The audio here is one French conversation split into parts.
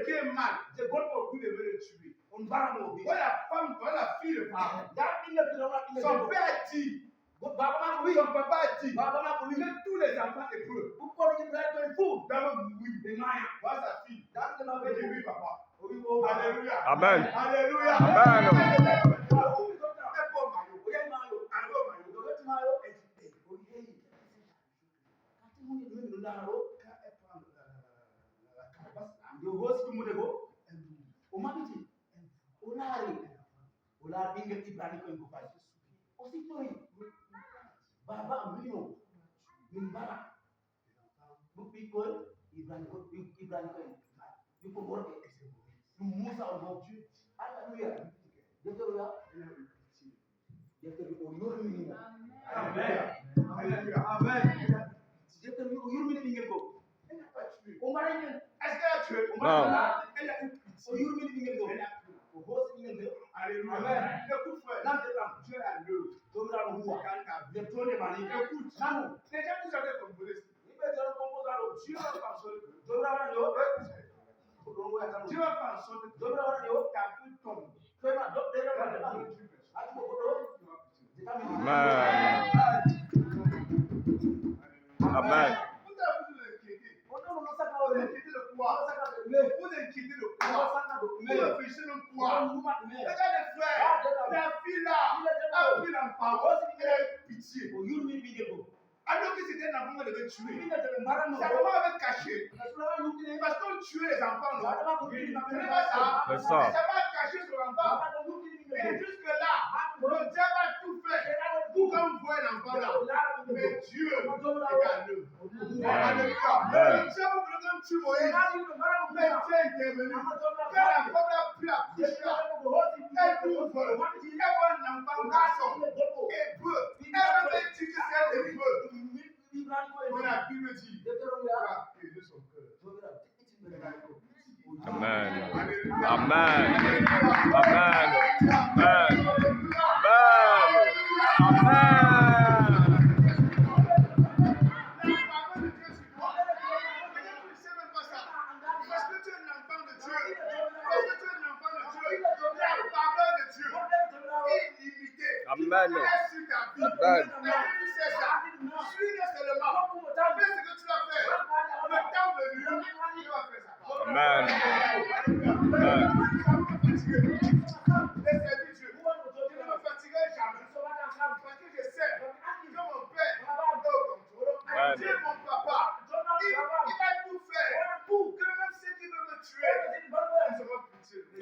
qui est mal, c'est bon pour vous de le tuer. Voilà la femme, voilà la fille de parent. Son père a dit, son papa a dit que tous les enfants hébreux doivent mourir. Voilà sa fille. Elle dit oui, papa. Alléluia. Amen. Alléluia. Amen. Dieu va faire en sorte que ta pluie tombe. Amen. Vous inquiétez le poids. Vous inquiétez le poids. Vous réfléchissez le poids. Regardez les frères. La fille là a pris la parole et a eu pitié. Alors que c'était un enfant qu'on devait tuer. Sa maman avait caché. Parce qu'on tuait les enfants. Ce n'est pas ça. C'est ça. Sa maman a caché son enfant. Et jusque-là, le diable a tout fait pour qu'on voie l'enfant là. Mais Dieu est à l'œuvre. Alléluia. Le diable voulait qu'on tue Moïse. Mais Dieu est intervenu. Quand la femme a pris la couche là, elle ouvre. Elle voit un enfant garçon. Hébreu. Elle avait dit que c'est hébreu. Quand la Bible dit, il a apaisé son cœur. Amen. Alléluia. Amen. Alléluia. Amen. Amen.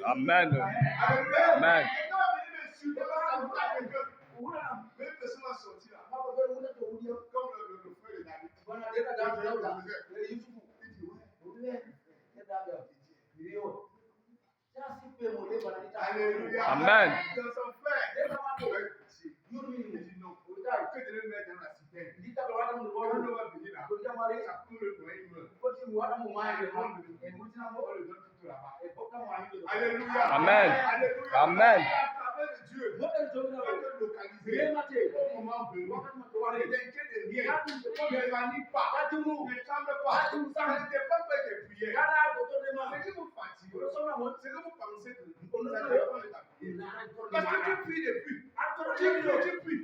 Amen. Amen. Amen. Même personne va sortir là. Comme le frère de David. Alléluia. Amen. Dans son frère. Il dit non. Que de le mettre dans la citerne. Quand on va venir là, ça coule le noyau, il meurt. Alléluia. Amen. Alléluia. Amen. La faveur de Dieu va te localiser au moment venu. Ne t'inquiète de rien. Ne panique pas. Ne tremble pas. Ça n'était pas fait de prière. C'est que vous fatiguez. C'est que vous pensez que ça dépend de ta prière. Parce que tu pries depuis. Tu pries.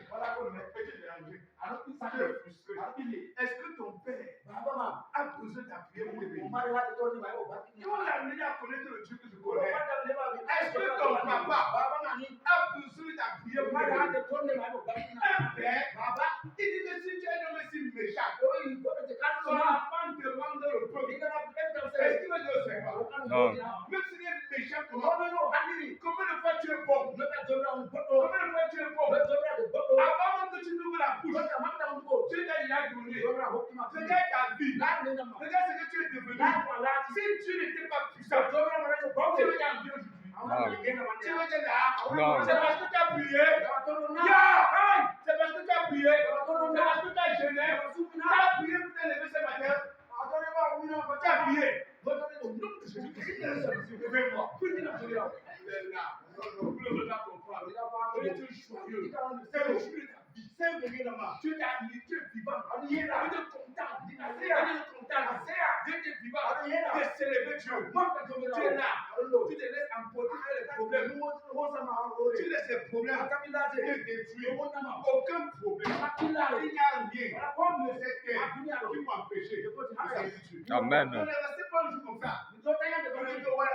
Voilà qu'on est petit dérangé. Alors que ça te frustre. Est-ce que ton père a besoin de ta prière pour te bénir? Tu vas l'amener à connaître le Dieu que tu connais. Est-ce que ton papa a besoin de ta prière pour te bénir? Un père, il dit que si tu es un homme si méchant, son enfant te demande le peuple. Est-ce qu'il va te le faire? Non. Même s'il est méchant, comment de fois tu es bon? Combien de fois tu es bon? Avant que tu n'ouvres la bouche, Dieu t'a déjà donné. Regarde ta vie. Regarde ce que tu es devenu. Si tu n'étais pas puissant, tu veux t'en dire aujourd'hui. Tu veux dire là, c'est parce que tu as prié. C'est parce que tu as prié. C'est parce que tu as jeûné. Tu as prié pour te lever ce matin. Tu as prié. Au nom de Jésus-Christ, levez-moi. Vous le comprendre. Tu es joyeux. C'est le jour de ta vie. C'est un là. Tu es vivant. Tu te Dieu est vivant de célébrer Dieu. Tu es là. Tu te laisses emporter les problèmes. Tu laisses les problèmes te détruire. Aucun problème. Il n'y a rien comme le secteur qui m'a empêché de servir Dieu. Amen. On est resté pas un jour comme ça. On est dit, ouais,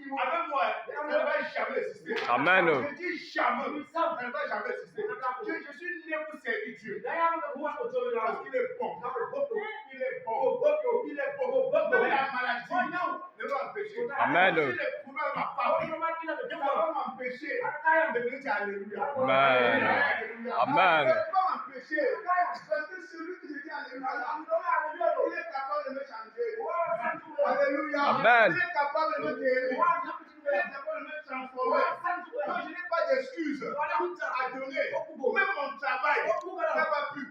avec moi, ça ne va jamais exister. Amen. Je dis jamais, ça ne va jamais exister. Je suis né pour servir Dieu. Parce qu'il est bon. Il est bon. Il est bon. Même la maladie ne va empêcher. Amen. Si le problème m'a pas, ça va m'empêcher de dire Alléluia. Amen. Amen. Ça va pas m'empêcher. Parce que celui qui dit Alléluia, il est capable de me changer. Alléluia. Amen. Il est capable de me guérir. Il est capable de me transformer. Donc je n'ai pas d'excuses à donner. Même mon travail n'a pas pu. Et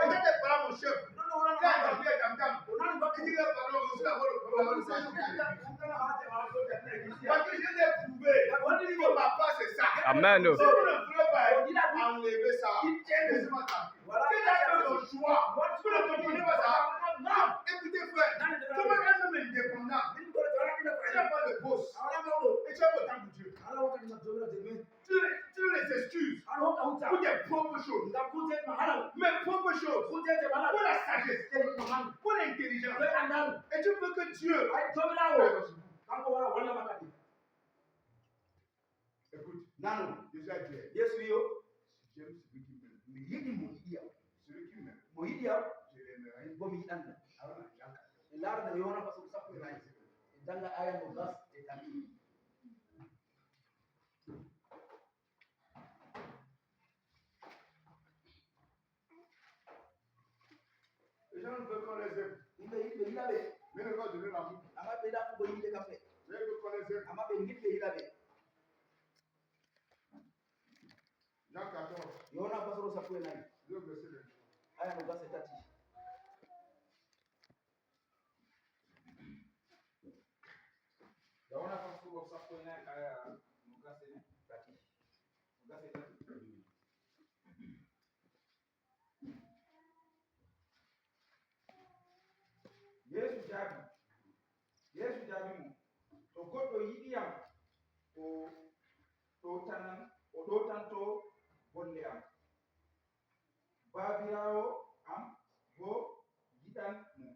j'étais pas mon chef. Quand j'ai dit à Dam, il dit les paroles aussi avant le problème. Parce que je l'ai prouvé que ma part c'est ça. Amen. Si vous ne voulez pas enlever ça, laissez-moi tranquille. Si tu as fait ton choix, vous ne comprenez pas ça. Non, écoutez frère, comment un homme indépendant, tu n'as pas de boss, et tu as le temps de Dieu. Tu les excuses pour tes propres choses, mes propres choses, pour la sagesse, pour l'intelligence. Et tu veux que Dieu écoute, Jésus a dit, j'aime celui qui m'aime. Celui qui m'aime, je l'aimerai. Les gens veulent qu'on les aime. Mais ne pas donner l'amour. Ils veulent qu'on les aime. Jean 14, le verset 23. Yesu jaabi mo to goɗɗo yiɗiyam o ɗotanto bolle am baabirawo am bo yiɗan mo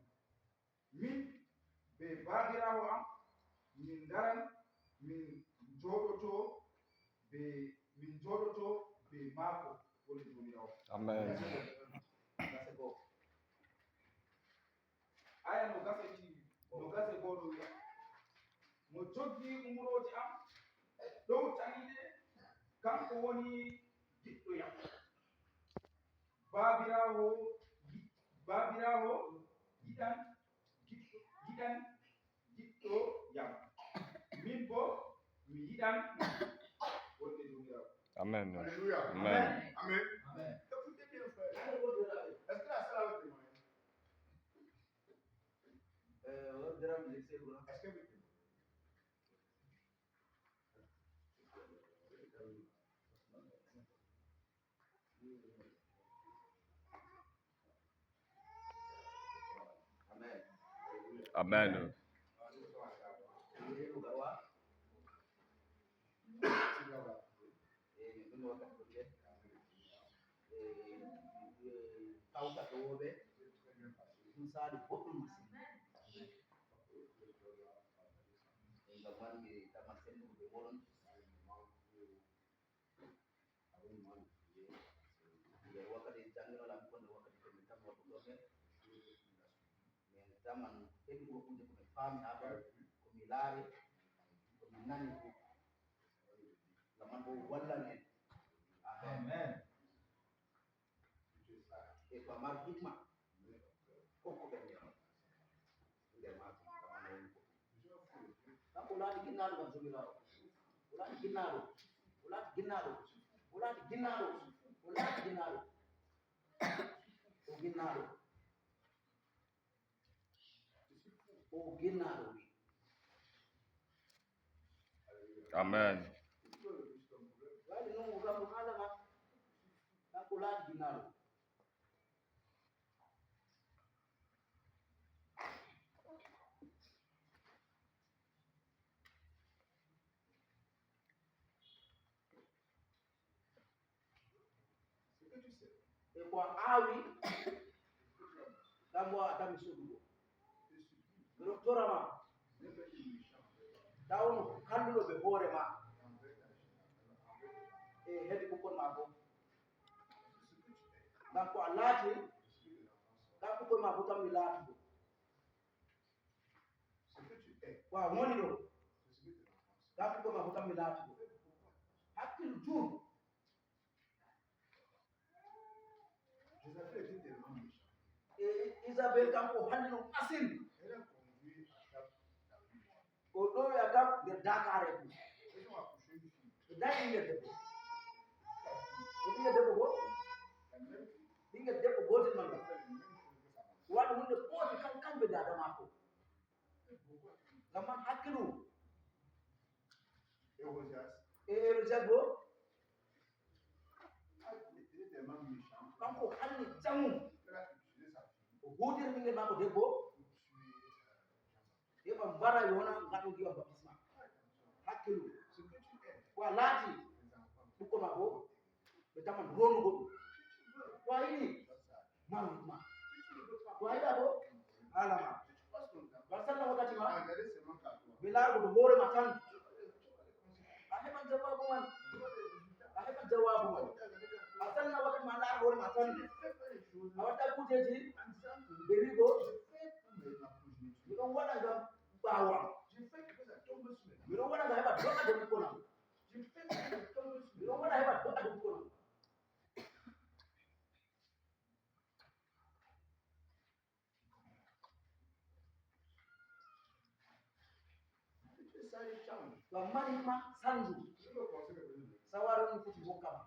min be baabirawo am min ngaran min jooɗoto be maako woni jomirawo. Amen. aya no gase goɗo wiya mo joggi umuroji am dow taniɗe kanko woni giɗɗo yam baabirawo yiɗan giɗɗo yam min bo mi yiɗan wonde jomirawo. Amen. Alléluia. Amen. Amen. Écoutez bien, frère. Est-ce que la salle va témoigner? Est-ce que vous Amen. Amen. Amen. e ko awi dambo atami sudu do torama dawono kalludo be hore ma e hedi ko kon ma ko ngam ko a laati ngam ko kon ma ko tam mi laatugo waaw woni ɗo ngam ko kon ma ko tam mi laatugo hakkil juur e Isabel kam ko hande no asin o ɗowi a gam nder dakare ɗum e dañi ɓingel debbo e ɓingel debbo go ɓingel debbo gotel man ɗam waɗa hunde footi kamɓe dada mako ngam man hakkilu e Hérodia bo kanko hanni jamu o huudiri ɓingel mako debbo heɓa mbara yona ngaɗo giwa baptisma hakkilu ko a laati ɓukko ma ko ɓe taman ronugo ɗum ko a yiɗi mawitma ko a yiɗa bo alama wa sallah wakkati ma mi laarugo ɗo hoore ma tan a heɓan jawabu man a heɓan jawabu man a sallah wakkati ma laara hoore ma tan a watta kujeji ɓe wigo miɗon waɗa ngam ɓawam miɗon waɗa ngam heɓa do'a de ɓukkonam miɗon waɗa heɓa do'a de ɓukkonam wa marima sanju sawaro ni foti hokkama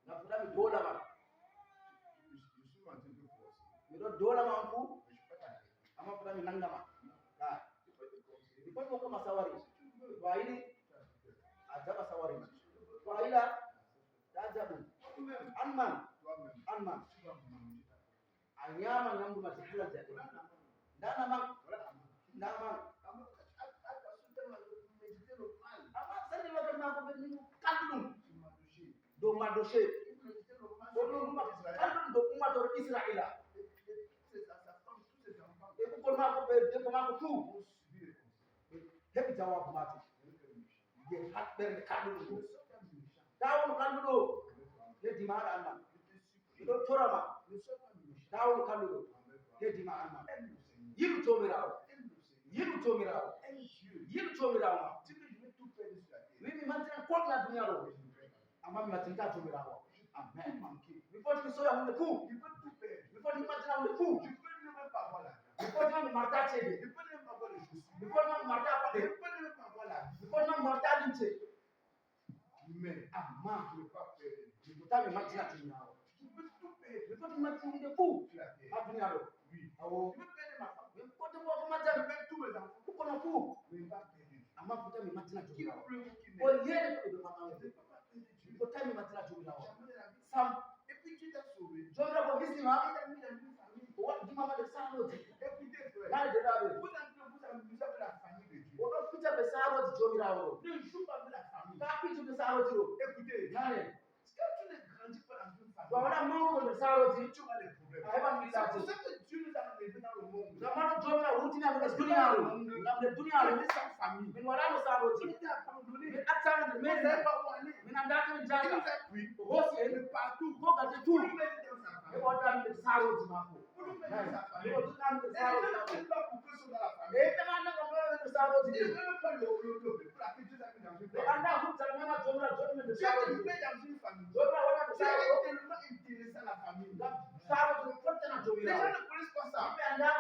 ngam fuɗami dolama miɗo dolama on fu amma fuɗami nangama mi foti hokkama sawari to a yiɗi a jaɓa sawari to a yiɗa ta jaɓu anman a ñama ñamdu ma halal jaɗe ndanaman ndaman amma sandi wakkati ma ko ɓe kalɗum dow mardoché o ɗum ɗuma kalɗum dow ummatore israila e ɓukkol mako ɓe debbo mako fuu heɓi jawabu mako je haɓɓerde kalɗuɗo tawon kalluɗo heddima aɗa anma miɗo torama tawon kalluɗo heddima anma yiɗu jomirawo ma wimi mantinan koɗna duniya ɗo amma mi mattinta jomirawo amen mi foti mi soya hunde fuu mi foti mi mattina hunde fuu mi foti ma mi marta ceede mi foti ma mi marta paɗe mi foti ma mi marta limce amma mi fota mi mattina jomirawo mi foti mi mattina hunde fuu ha duniya ɗo awo mi foti mo ko majjan ɓukkono fuu amma fota mi mattina jomirawo o yene ko ɓe mamawde mi fota mi mattina jomirawo sam jomirawo ko hisnima o waɗdimama nder saloji nane deɗaɓe oɗo fija ɓe saroji jomirawo ɗo ka fijude saroji ɗo nane to a waɗa mawko nder saroji a heɓan ɓillaji ngam jomirawo wurtinama nder duniyaru ngam nder duniyaru min waɗano saroji min attama nder mairie min andata min janga o hoosi en ko gadde tout e waddami nder saroji mako miɗo duɗɗami nder saroji mako e ɓemanagam ɗoɓe nder saroji ɗe ɓe anda huttanmema jomirawo joɗime nder saroji jomirawo waɗa nder saro ngam saroji fottana jomirawo yimɓe andama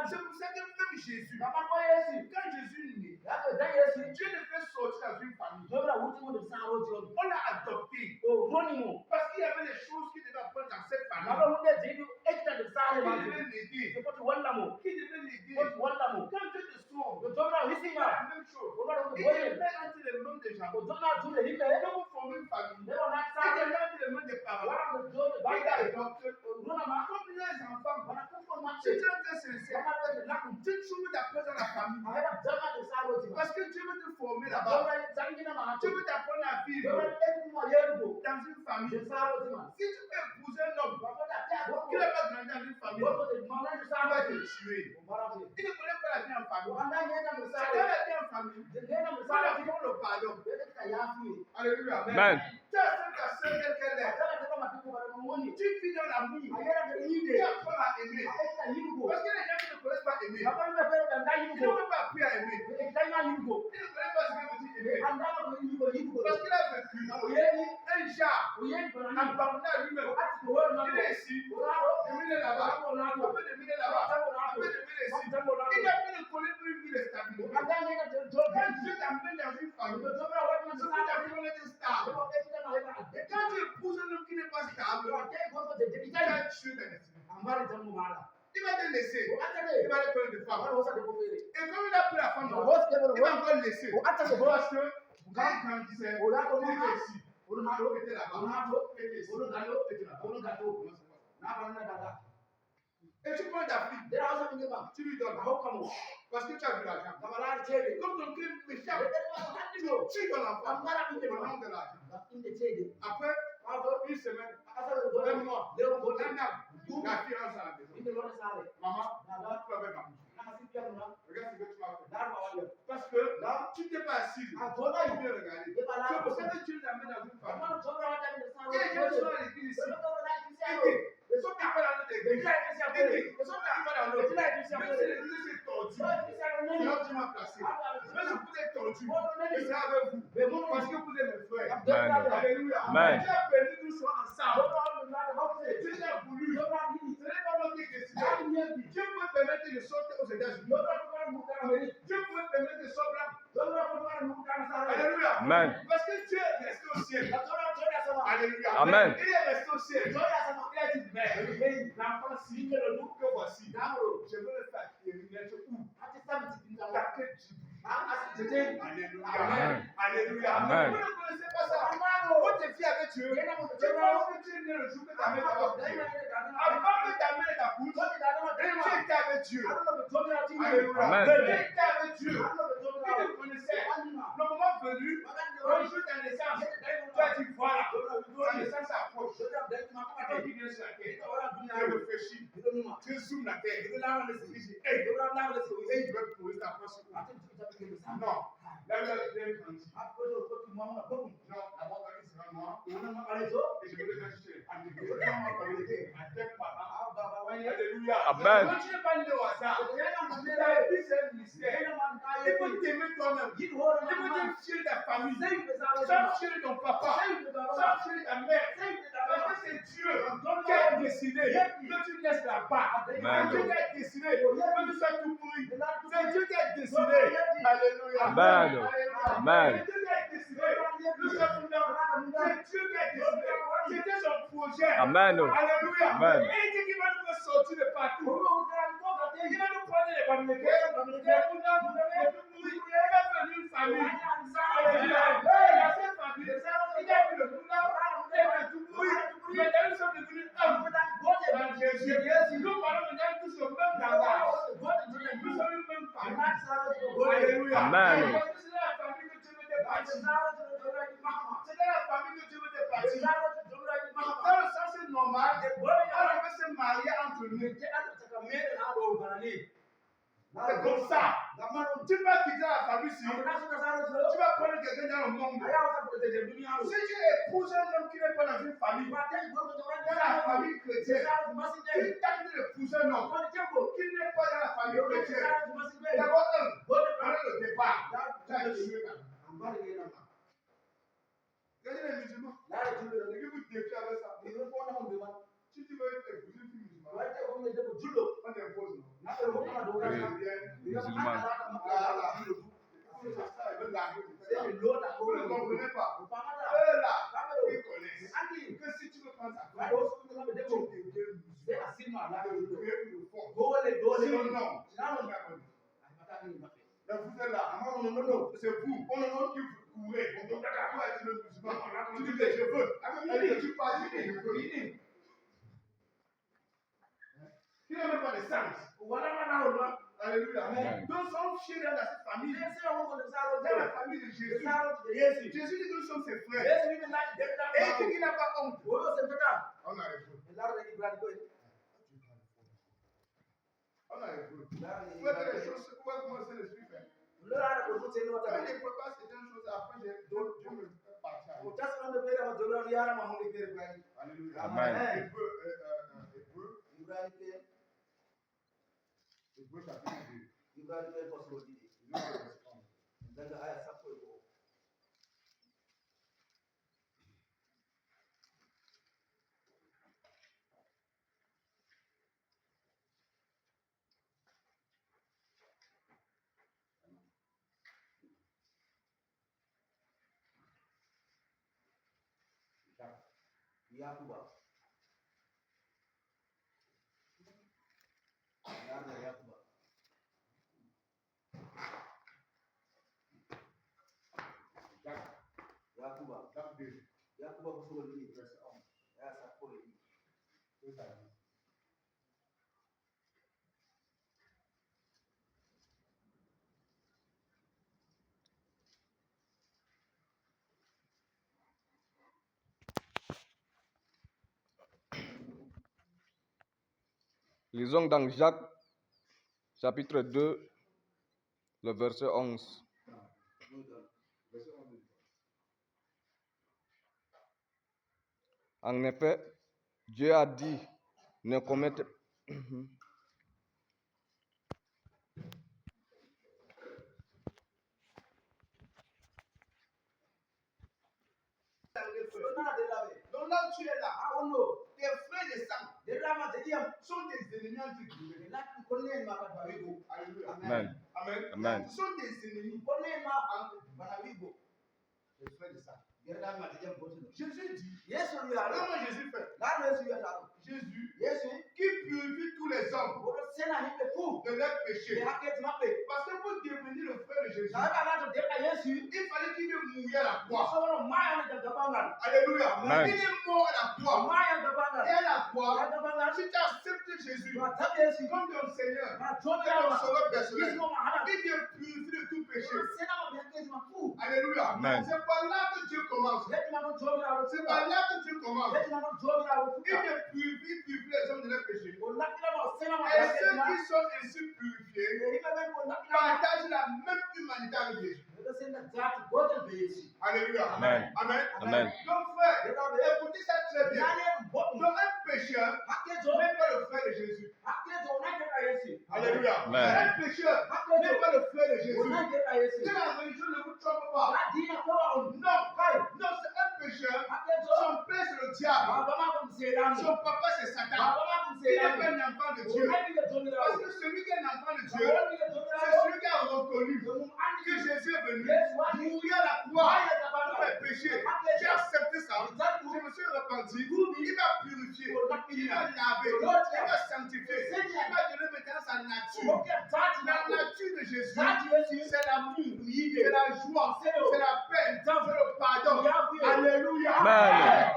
ngam man o yeesi yaɓe da yeesi jomirawo wurtimo nder saroji on o ronimo ngam ɗo hunde jeyiɗi ekkita nder sare majum ɓe foti walla mo yo jomirawo hisima o waɗa hunde boyen o jonna juuɗe yimɓe ndewo nat sare waɗa nder jomɓe bagare runama wona ɓukkon maɓɓe gamaɓe laɗɗum a heɓat jama nder saroji ma Parce que Dieu veut te former là-bas. Dieu veut t'apprendre à vivre dans une famille. Si tu peux épouser un homme qui n'a pas grandi dans une famille, il va te tuer. Il ne connaît pas la vie en famille. C'est dans la vie en famille. Il faut apprendre le pardon. Alléluia. Amen. Tu as ta soeur telle qu'elle est. Tu vis dans l'amour. Tu apprends à aimer. Parce que les gens qui ne connaissent pas aimer, ils n'ont même pas appris à aimer. Ils ne connaissent pas ce que veut dire aimer. Parce qu'il a vécu un genre abandonné à lui-même. Il est ici, il est là-bas, un peu de mille là-bas, un peu de mille ici. Il n'a plus de connaître une vie de stabilité. Quand Dieu t'amène dans une famille, tu peux t'apprendre à être stable. Quand tu épouses un homme qui n'est pas stable, il va tuer ta destinée. Il va te laisser. Il va aller prendre des femmes. Et comme il a pris la femme, il va encore le laisser. Parce que quand il grandissait, il était ici. Il était là-bas. Il était ici. Et tu prends ta fille, tu lui donnes. Parce que tu as vu l'argent. Comme ton crime m'échappe, tu donnes l'enfant. Au nom de l'argent. Après, une semaine, un mois, un an, la fille rentre à la maison. Maman, tu vas avec ma bouche. Regarde ce que tu m'as fait. Parce que tu n'es pas assis. Tu peux regarder. C'est pour ça que tu l'amènes dans une famille. Et les gens sont à l'église ici. Ils sont pas dans notre église. Ils sont pas dans notre église. Même si l'église est tordue, c'est là où tu m'as placé. Même si vous êtes tordu, je serai avec vous. Parce que vous êtes mes frères. Alléluia. Dieu a permis que nous soyons ensemble. Dieu l'a voulu. Ce n'est pas moi qui ai décidé. Dieu peut permettre que je sorte aux États-Unis. Dieu peut permettre que je sorte là. Alléluia. Amen. Parce que Dieu est resté au ciel. Alléluia. Amen. Il est resté au ciel. Il a dit, mais l'enfant, si que le nous que voici, je veux le faire. Il est où? Ta tête du Alléluia. Alléluia. Amen. Vous ne connaissez pas ça. Quand tu es fier avec Dieu, tu penses que tu es né le jour que ta mère t'a poussé. Avant que ta mère t'accouche, tu étais avec Dieu. Alléluia. Amen. Tu étais avec Dieu. Tu te connaissais. Le moment venu, le jour de ta naissance, tu as dit voilà, ta naissance approche. Quand tu viens sur la terre, tu réfléchis, tu zoomes la terre. Tu dis, hey, je vais poser ta force. Non, là où il a bien grandi. Non, avant qu'il sera moi, et je vais le faire chercher. Alléluia. Amen. Donc, tu n'es pas né au hasard. Ta vie, c'est un ministère. Il faut t'aimer toi-même. Il faut te fier de ta famille. Sois fier de ton papa. Sois fier de ta mère. Parce que c'est Dieu qui a décidé que tu laisses là-bas. C'est Dieu qui a décidé que tu sois tout pourri. C'est Dieu qui a décidé. Alléluia. Amen. Amen. C'est Dieu qui a décidé. Nous sommes là. C'est Dieu qui a décidé. C'était son projet. Amen. Alléluia. Amen. Et il dit qu'il va nous faire sortir de partout. Il va nous prendre les Bamilekés. Il va venir une famille. Alléluia. Et dans cette famille, il a vu le Bouddha. Il a vu tout bruit. Maintenant, nous sommes devenus un. Dans Jésus. Nous parlons maintenant tous au même langage. Nous sommes une même famille. Alléluia. Amen. Parce que c'est dans la famille que Dieu veut te bâtir. C'est dans la famille que Dieu veut te bâtir. Dans le sens normal, on peut se marier entre nous. C'est comme ça. Tu vas quitter la famille ici. Tu vas prendre quelqu'un dans le monde. Si tu épouses un homme qui n'est pas dans une famille, dans la famille chrétienne, tu tentes d'épouser un homme qui n'est pas dans la famille chrétienne. D'abord, pendant le départ, tu as tué ta vie. Regardez les musulmans. Ils vous défient avec ça. Si tu veux épouser une fille musulmane, on t'impose. Musulman. Vous ne comprenez pas. Eux là, ils connaissent que si tu veux prendre ta femme, tu deviens le fort. Sinon, non. Donc vous êtes là. C'est vous. On qui vous courez. On doit être le musulman. Tu dis que je veux. Tu parles, tu dis que je veux. Qui n'a même pas de sens. Alléluia. Donc, son confié dans cette famille. Yesu ya Mungu ni zaro Dans la zao. famille de Jésus. Zaro de Yesu. Jésus dit que nous sommes ses frères. Yesu ni na deta. Et il dit qu'il n'a pas honte. Wewe semtaka. On a répondu. Zaro de Ibrahim ko. On a répondu. Zaro de Vous faites les Ibrahim. choses, vous pouvez commencer le suivre. Lora ko mutse ni Quand wata. je prépare certaines choses, après Dieu me fait partir. Utasa ndo bera ma jogora yara ma hongi pere Ibrahim. Alléluia. Amen. Hébreu chapitre 2. Ibrahim pe ko so di. Daga aya sapo ko. Yakuba. Yarda Yakuba. Yakuba. Yakuba kusoma nini? Verse 11. Ya sapo hii. Lisons dans Jacques, chapitre 2, le verset 11. En effet, Dieu a dit, ne commettez... Donc là où tu es là, Ah ono. tes frères et sang Derama tediam. sont tes ennemis entre guillemets. La konne ma ka bawigo. Alléluia. Amen. Amen. Amen. Ce sont tes ennemis Konne ma entre banawigo. les frères et sang. Derama tediam botuno. Jésus dit, Yesu ni yaro. comment Jésus fait? La no Yesu ya taro. Jésus Yesu qui purifie tous les hommes boro sena hipe ku. de leurs Ye péchés. haket mape. Parce que pour devenir le frère de Jésus, Saka la to deka Yesu. il fallait qu'il ait mouru à la croix. Sono maya na gabangan. Alléluia. Amen. Il est mort à la croix. Maya Et gabangan. à la croix, Gabangan. si tu acceptes Jésus Ma tabi Yesu. comme ton Seigneur, Ma et jomi ton ya. sauveur personnel, Yesu ma hala. il te purifie de tout péché. Sena ma biakezi ma ku. Alléluia. Amen. C'est par là que Dieu commence. Yeti ma no jomi ya. C'est par là que Dieu commence. Yeti ma no jomi ya. Il te purifie les hommes de leurs péchés. Ona kila ma sena ma Et biakezi ceux ma. qui sont ainsi purifiés Ibe ben ko na kila ma. partagent la même humanité avec Jésus. Ndo senda zati gote be Yesu. Alléluia. Amen. Amen. Amen. Donc frère, écoutez ça très bien. Nane botu. Donc un pécheur Hakezo. n'est pas le frère de Jésus. Hakezo ona kila Yesu. Alléluia. Amen. Un pécheur n'est pas le frère de Jésus. Ona kila Yesu. Que la religion ne vous trompe pas. La dina kwa on. Non, non, c'est un pécheur. Hakezo. Son père c'est le diable. Baba ko mselani. Son papa c'est Satan. Baba ko Il n'est pas mselani. un enfant de Dieu. Ona kila jomi ya. Parce que celui qui est un enfant de Dieu, Ona kila jomi ya. c'est celui qui a reconnu que Jésus est venu mourir à la croix pour mes péchés. J'ai accepté ça. Je me suis repenti. Il m'a purifié. Il m'a lavé. Il m'a sanctifié. Il m'a donné maintenant sa nature. La nature de Jésus, c'est l'amour, c'est la joie, c'est la paix, c'est le pardon. Alléluia. Amen.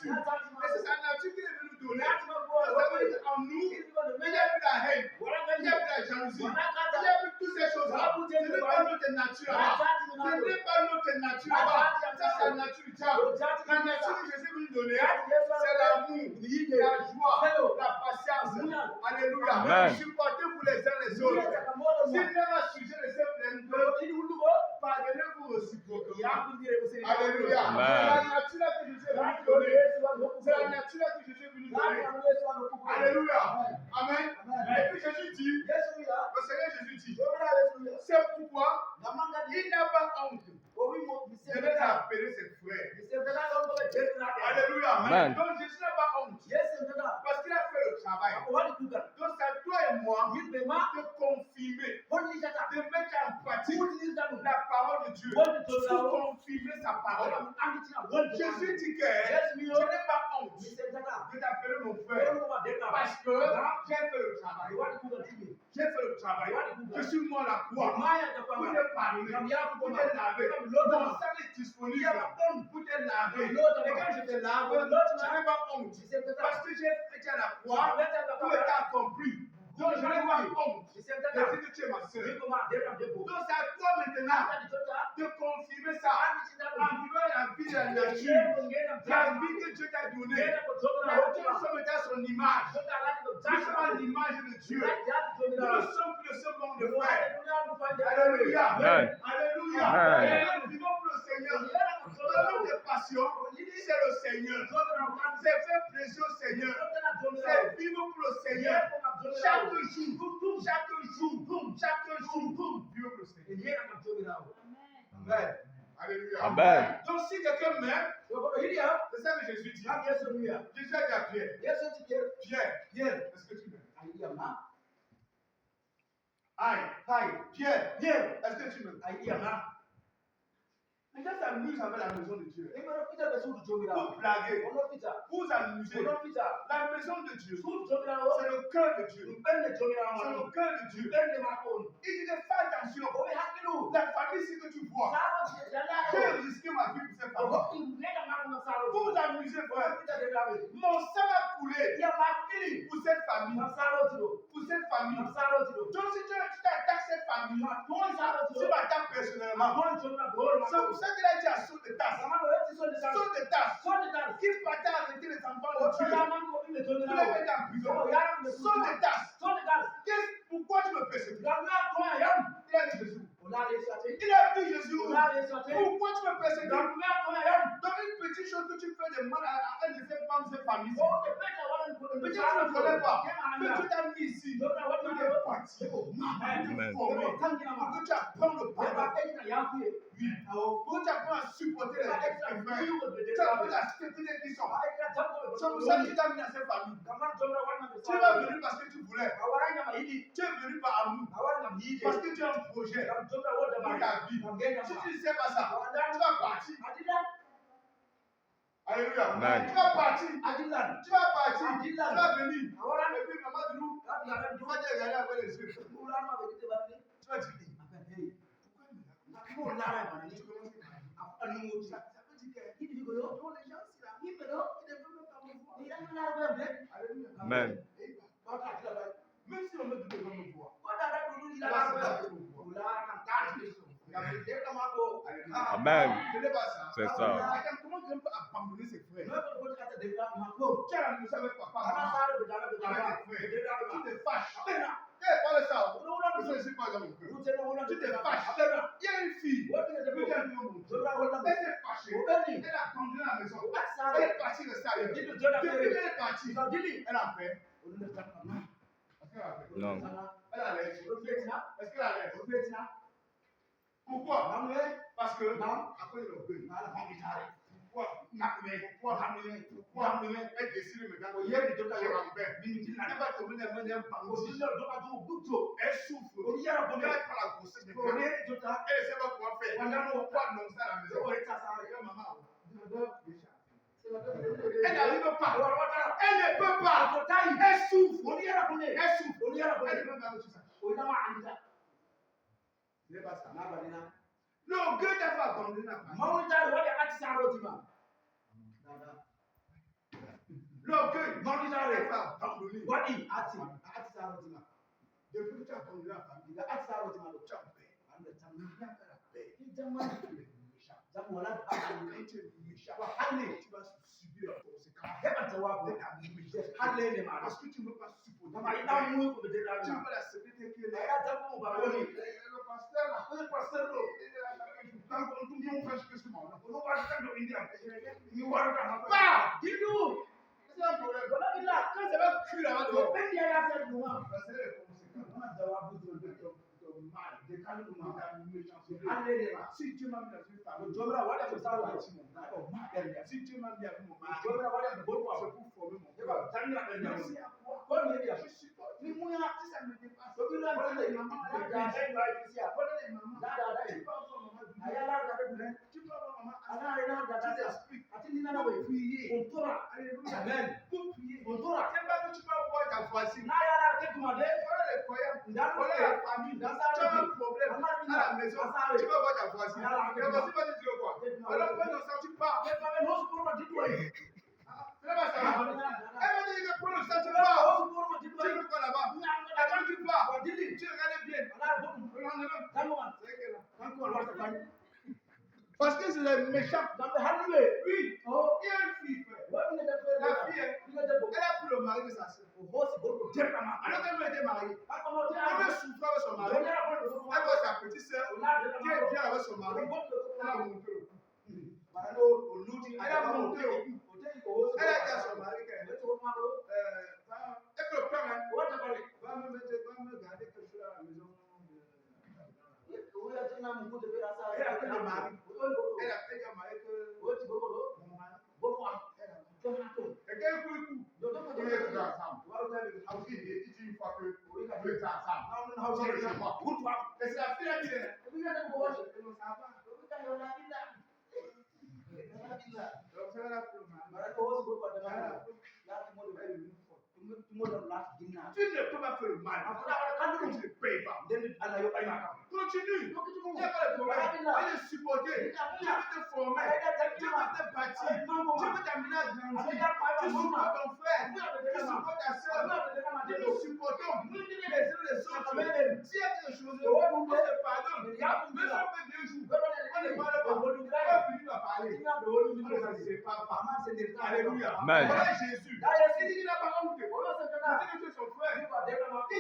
C'est sa nature. Et c'est sa nature qu'il est venu nous donner. Ça veut dire en nous, il n'y a plus la haine, il n'y a plus la jalousie, il n'y a plus toutes ces choses-là. Ce n'est pas notre nature là-bas. Ce n'est pas notre nature là-bas. Ça, c'est la nature du diable. La nature que Jésus veut nous donner, c'est l'amour, la joie, la patience. Alléluia. Amen. Supportez-vous les uns les autres. Si l'un a sujet de cette plainte, pardonnez-vous réciproquement. Alléluia. Amen. C'est la nature là que Jésus est venu nous donner. C'est la nature là que Jésus est venu nous donner. Alléluia. Amen. Et puis Jésus dit, le Seigneur Jésus dit, c'est pourquoi il n'a pas honte de les appeler ses frères. Alléluia. Amen. Donc Jésus n'a pas honte parce qu'il a fait le travail. Donc c'est à toi et moi de confirmer, de mettre en pratique la parole de Dieu, pour confirmer sa parole. Jésus dit que je n'ai pas honte de t'appeler mon frère parce que j'ai fait le travail. J'ai fait le travail. Je suis mort à la croix pour te pardonner, pour te laver. Mon sang est disponible pour te laver. Et quand je te lave, je n'ai pas honte parce que j'ai été à la croix, tout est accompli. Donc, je n'ai pas honte Di de sentata. dire que tu es ma soeur. Riko ma dera debo. Donc, c'est à toi maintenant Ata di tota. de confirmer ça Ani ci dabu. en vivant la vie de la nature, Yebo ngena la mtama. vie que Dieu t'a donnée. Ngena ko jomira Mais hoti nous ma. sommes dans son image. Jota lati ko Nous sommes jata. à l'image de Dieu. Jati Nous jomira. ne sommes plus le seul monde de Yo frères. ale dunia ndo fande. Alléluia. Amen. Alléluia. Amen. Nous vivons pour le Seigneur. Ngena ko Dans jomira. notre passion, c'est le Seigneur. Jomira kan. C'est faire plaisir au Seigneur. Jota jomira. C'est vivre pour le Seigneur. Yebo ma jomira. Chaque jour, vivre pour le Seigneur. Ngena ko jomira. Amen. Alléluia. Amen. Donc si quelqu'un m'aime, Yo ko hilia. c'est ça que Jésus dit. Am Yesu dunia. Jésus a dit à Pierre, Yesu ti Pierre. Pierre, est-ce que tu m'aimes? Aidia ma. Aïe, Pierre, est-ce que tu m'aimes? Aidia ma. Les gens s'amusent avec la maison de Dieu. Ngena pita be sudu jomira. Pour blaguer, Ono pita. pour vous amuser. Ono pita. La maison de Dieu, Sudu jomira. c'est le cœur de Dieu. Bende jomira C'est ma. le cœur de Dieu. Bende ma ko. Il dit de faire attention. Obe hakilu. La famille, c'est que tu vois. Saro ti jala. J'ai risqué ma vie pour cette famille. Obo ngena ma ko saro. Vous vous amusez, frère. Pita de lawe. Mon sang a coulé Ya ma kili. pour cette famille. Ma saro ti do. Pour cette famille. Ma saro ti do. Donc si tu t'attaques cette famille, Ma ko saro ti tu do. m'attaques Ma personnellement. ko jomira bor ma C'est ko. pour ça qu'il a dit à saut de tasse. Sama do ti so de saro. Saut de tasse. So de saro. Qu'il partait arrêter les enfants O de Dieu. ya ma ko bi le Tu jomira. les mets en prison. Saut de tasse. So de saro. Pourquoi tu me persécutes? Ganga ko yam. Il a dit Jésus. Ola le sate. Il a dit Jésus. Ola le sate. Pourquoi tu me persécutes? Ganga ko yam. Donc une petite chose que tu fais de mal à un de ces femmes, ces familles. O de peta wala ko de Peut-être tu ne connais pas. Que Que tu t'as mis ici. jomira Tu wala es ko. parti. Amen. Pour que tu apprennes le Ba pardon. ka ina ya fiye. Oui. Pour que tu apprennes à supporter les Ba extra frères. fiye ko de Tu apprends à accepter les qui sont. Ba extra tango. C'est pour ça que tu t'as mis dans cette famille. Kamar jomira wala ko. Tu es pas venu parce que tu voulais. Awaranya ma hidi. Tu es venu par amour. Awaranya ma hidi. Parce que tu as un projet Kam jomira wala dans ma. ta vie. Ngena Si ma. tu ne sais pas ça, tu vas partir. Adilan. Alléluia. Amen. Tu vas partir. Adilan. Tu vas partir. Tu vas venir. Awaranya Et puis maman dit nous, Adilan. tu vas te regarder avec les yeux. Ulan ma be te ba ni. Tu vas dire, Hey. pourquoi il me l'a Ko lara ma ni. Tu commences à Anu mo ti. ça veut dire que Hidi ko yo. tous les gens, c'est là. Ni pero. Ils ne veulent pas me voir. Ni anu lara ba be. Alléluia. Amen. Et Ba ka ti la ba. même si on me dit de me voir, Ko da da du ni ça la va ba. se passer pour moi. Ulan kan ta ti. Alléluia. Ni ka ma ko. Amen. Ce n'est pas ça. C'est ça. Madame, comment tu peux abandonner ses frères? No ko ko ka ta de la ma ko. Tu as la maison avec papa, Ana maman, sare be dala be dala. avec tes frères. De la Tu ma. te fâches. Abena. Eh, parle ça. Ulan ulan Je ne suis pas dans mon cœur. Ute no ulan Tu te de la. fâches. Abena. Il y a une fille. What is the Depuis qu'elle problem? vient au monde, Jomira wala elle ma. s'est fâchée. Obeni. Elle a abandonné la maison. What Elle sare? est partie rester ailleurs. Did you join Depuis the qu'elle est partie, So dili. elle a fait. Ulan de ta ma. Est-ce qu'elle a fait? Non. Elle a l'air. Profetina. Est-ce qu'elle a l'air? Profetina. Pourquoi? Manuel. Parce que Non. après l'orgueil. Ala ma bi tare. Pourquoi? Pourquoi? Pourquoi? Elle décide maintenant de Oye ni to ta je yo. m'embête. Bini ti Elle na. va terminer un bandit. Position do ka do gutto. Elle souffre. Oni yara Elle bonne. n'a pas la grossesse de Oni quelqu'un. to ta. Elle ne sait pas comment faire. Pourquoi annoncer à la maison? O ta sare. Elle maman. Elle Elle n'arrive pas. Wala wata. Elle ne peut pas. Ko tai. Elle souffre. Oni yara bonne. Elle souffre. Oni yara Elle bonne. ne peut pas tout ça. Oni na ma anda. Ce n'est pas ça. Na ba dina. L'orgueil t'a fait abandonner la famille. Mawul tare wala ati saro ti ma. Dada. L'orgueil Mawul t'a tare. fait abandonner. Wadi ati saro ti ma. Depuis que tu as abandonné la famille, Diga ati saro ti ma do. tu as paix. Anda Tu tamna. n'as pas la paix. Ki jama. Tu es méchant. Jamu wala Quand ati. tu es méchant, Wa halle. tu vas subir la conséquence Heba jawabu. de ta méchanceté. Halle ne ma. Parce que tu ne veux pas supporter. Kama ina mu ko de la. Tu ne veux pas la sécurité que les Aya jamu ba woni. le pasteur là, le pasteur là, quand on dit on fait ce que c'est moi. On va faire de India. You want to pas. Didu. C'est un problème. Wala bila. Quand ça va cuire là-bas, Ko dehors, ben ya sa duwa. c'est les conséquences. Wana jawabu de De mal, de calme, de ta méchanceté. halle ne ma. Si Dieu m'a mis dans une famille, Jomira wala ko saro ati. si Dieu m'a mis avec mon mari, Jomira wala ko bo c'est pour former mon Eba cœur. tanna ben na. Merci à toi. Ko me dia. Je suis pas. Ni muya. Si ça me dépasse, So bila voilà ntale les mama mamans, da les da filles. ba isia. Voilà les mamans. Da da da. Tu peux avoir maman du Aya la da da. Tu peux avoir maman. Ana ina da Tu da. t'expliques. Ati ni na na we. Prier. Ontora. Alléluia. Amen. Pour prier. Ontora. C'est pas que tu vas voir ta voisine. Na ya la ke tuma de. Voilà les croyants. Ndalo Voilà ke. la famille. Tu as un problème à la maison. Tu vas voir ta voisine. La voisine va te dire quoi? Alors, pendant ça, tu pars. Ke pa no su ma didu ai. C'est pas ça. Elle va te dire que pour le sang, tu Ke pa pars. no su ma didu Tu ai. veux quoi là-bas? Nya ngada Parce que c'est les méchants. Oui. Oh. Il y a une fille, frère. La La fille, elle a pris le mari de sa soeur. Alors qu'elle était mariée, elle veut souffrir avec son mari. Elle voit sa petite soeur qui est bien avec son mari. Elle a monté le coup. Elle a monté le coup. Elle a dit à son mari qu'elle est le plan, hein. Va me garder quelque chose à la maison. Elle a pris le mari. Elle a fait dire au mari que mon mari. Et quand il coupe le coup, il est tout ensemble. Il dit une fois que vous êtes ensemble. C'est chez moi. Et c'est la fille qui est là. Donc c'est là pour le mari. Tu ne peux pas faire le mal. Tu ne payes pas. Continue. Il n'y a pas de problème. Tu veux te supporter. Tu veux te former. Tu veux te bâtir. Tu veux t'amener à grandir. Tu supportes ton frère. Tu supportes ta soeur. Nous nous supportons les uns les autres. S'il y a quelque chose, on se pardonne. Même si on fait 2 jours, on ne parle pas. On va finir par parler. On ne se sépare pas. Alléluia. Amen. Voilà Jésus. Il dit qu'il n'a pas honte. Il dit que son frère. Il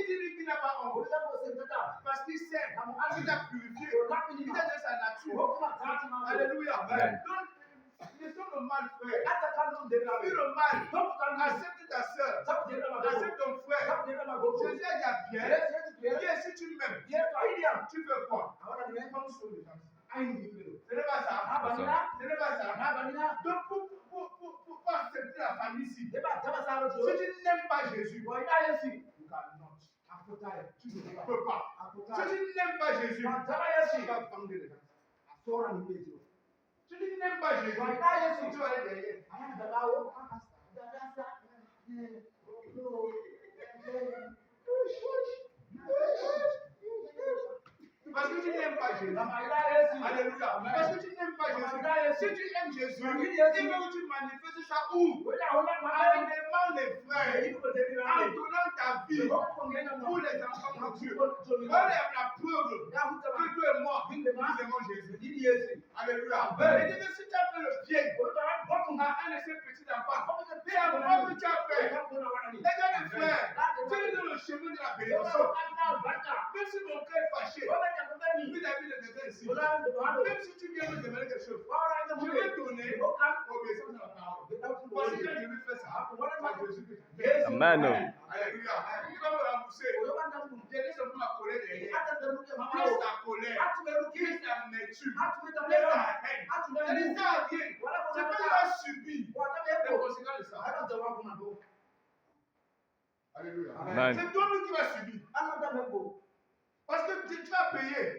dit qu'il n'a pas honte. Parce qu'il sait qu'il t'a purifié. Il t'a donné sa nature. Alléluia. Donc, laissons le mal, frère. Fais le mal. Accepte ta soeur. Accepte ton frère. Jésus a dit bien. Bien, si tu m'aimes, tu fais quoi? Ce n'est pas ça. Ce n'est pas ça. Donc, pour accepter la famille ici, si tu n'aimes pas Jésus, tu ne peux pas. Si tu n'aimes pas Jésus, tu vas prendre les gens. Si tu n'aimes pas Jésus, tu vas aller derrière. Parce que tu n'aimes pas Jésus. Alléluia. Parce que tu n'aimes pas Jésus. Si tu aimes Jésus, il veut que tu manifestes ça où? En aimant les frères, en donnant ta vie pour les enfants de Dieu. Voilà la preuve que Dieu est mort. Nous aimons Jésus. Alléluia. Et dit que si tu as fait le bien à un de ces petits enfants, c'est à moi que tu as fait. Et dans les frères, tu es dans le chemin de la bénédiction. Même si mon cœur est fâché, puis David le devait ici. Même si tu viens me demander quelque chose, je vais donner obéissance à la parole. Parce que quand je lui fais ça, c'est Jésus que je fais. Amen. Alléluia. Il va me rembourser. J'ai dit seulement ma colère derrière. Plus ta colère, plus ta amertume, plus ta haine. C'est ça vient. C'est pas qu'il va subir les conséquences de ça. Alléluia. Amen. C'est toi-même qui vas subir. Parce que tu vas payer.